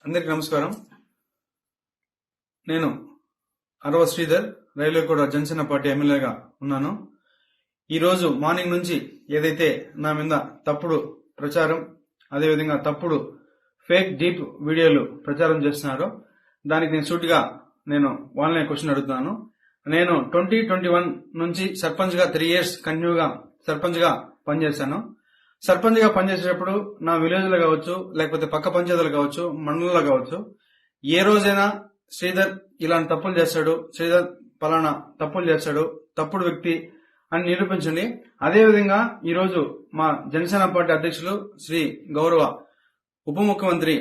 అందరికీ నమస్కారం. నేను అరవ శ్రీధర్, రైల్వే కోట జనసేన పార్టీ ఎమ్మెల్యేగా ఉన్నాను. ఈరోజు మార్నింగ్ నుంచి ఏదైతే నా మీద తప్పుడు ప్రచారం, అదేవిధంగా తప్పుడు ఫేక్ డీప్ వీడియోలు ప్రచారం చేస్తున్నారో దానికి నేను సూటిగా వాళ్ళనే క్వశ్చన్ అడుగుతున్నాను. నేను 2021 నుంచి సర్పంచ్ గా 3 years కంటిన్యూగా సర్పంచ్ గా పనిచేశాను. సర్పంచ్ గా పనిచేసేటప్పుడు నా విలేజ్ లో కావచ్చు, లేకపోతే పక్క పంచాయతీలు కావచ్చు, మండలంలో కావచ్చు, ఏ రోజైనా శ్రీధర్ ఇలాంటి తప్పులు చేస్తాడు, శ్రీధర్ పలానా తప్పులు చేస్తాడు, తప్పుడు వ్యక్తి అని నిరూపించండి. అదేవిధంగా ఈరోజు మా జనసేన పార్టీ అధ్యక్షులు శ్రీ గౌరవ ఉప ముఖ్యమంత్రి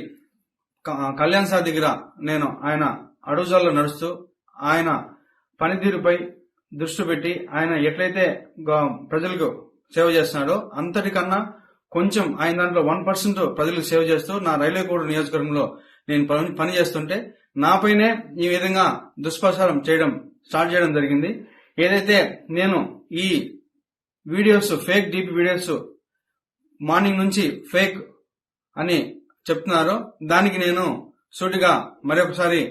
కళ్యాణ్ సార్ దగ్గర ఆయన అడుగుజాల్లో నడుస్తూ ఆయన పనితీరుపై దృష్టి పెట్టి ఆయన ఎట్లయితే ప్రజలకు సేవ చేస్తున్నాడో అంతటికన్నా కొంచెం ఆయన దాంట్లో 1% ప్రజలకు సేవ చేస్తూ నా రైల్వే కోట నియోజకవర్గంలో నేను పని చేస్తుంటే నాపైనే ఈ విధంగా దుష్ప్రచారం స్టార్ట్ చేయడం జరిగింది. ఏదైతే నేను ఈ videos fake deep videos morning నుంచి ఫేక్ అని చెప్తున్నారో దానికి నేను సూటిగా మరొకసారి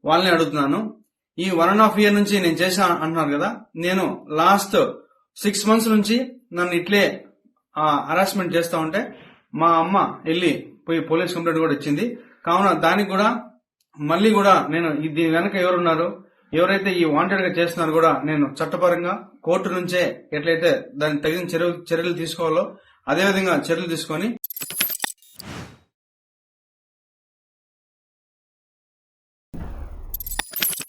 వాళ్ళని అడుగుతున్నాను. ఈ 1.5 year నుంచి నేను చేశా అంటున్నారు కదా, నేను లాస్ట్ 6 months నుంచి నన్ను ఇట్లే హరాస్మెంట్ చేస్తా ఉంటే మా అమ్మ వెళ్ళి పోయి పోలీస్ కంప్లైంట్ కూడా ఇచ్చింది. కావున దానికి కూడా మళ్ళీ కూడా నేను దీని వెనక ఎవరున్నారు, ఎవరైతే ఈ వాంటెడ్ గా చేస్తున్నారో కూడా నేను చట్టపరంగా కోర్టు నుంచే ఎట్లయితే దానికి తగిన చర్యలు తీసుకోవాలో అదేవిధంగా చర్యలు తీసుకొని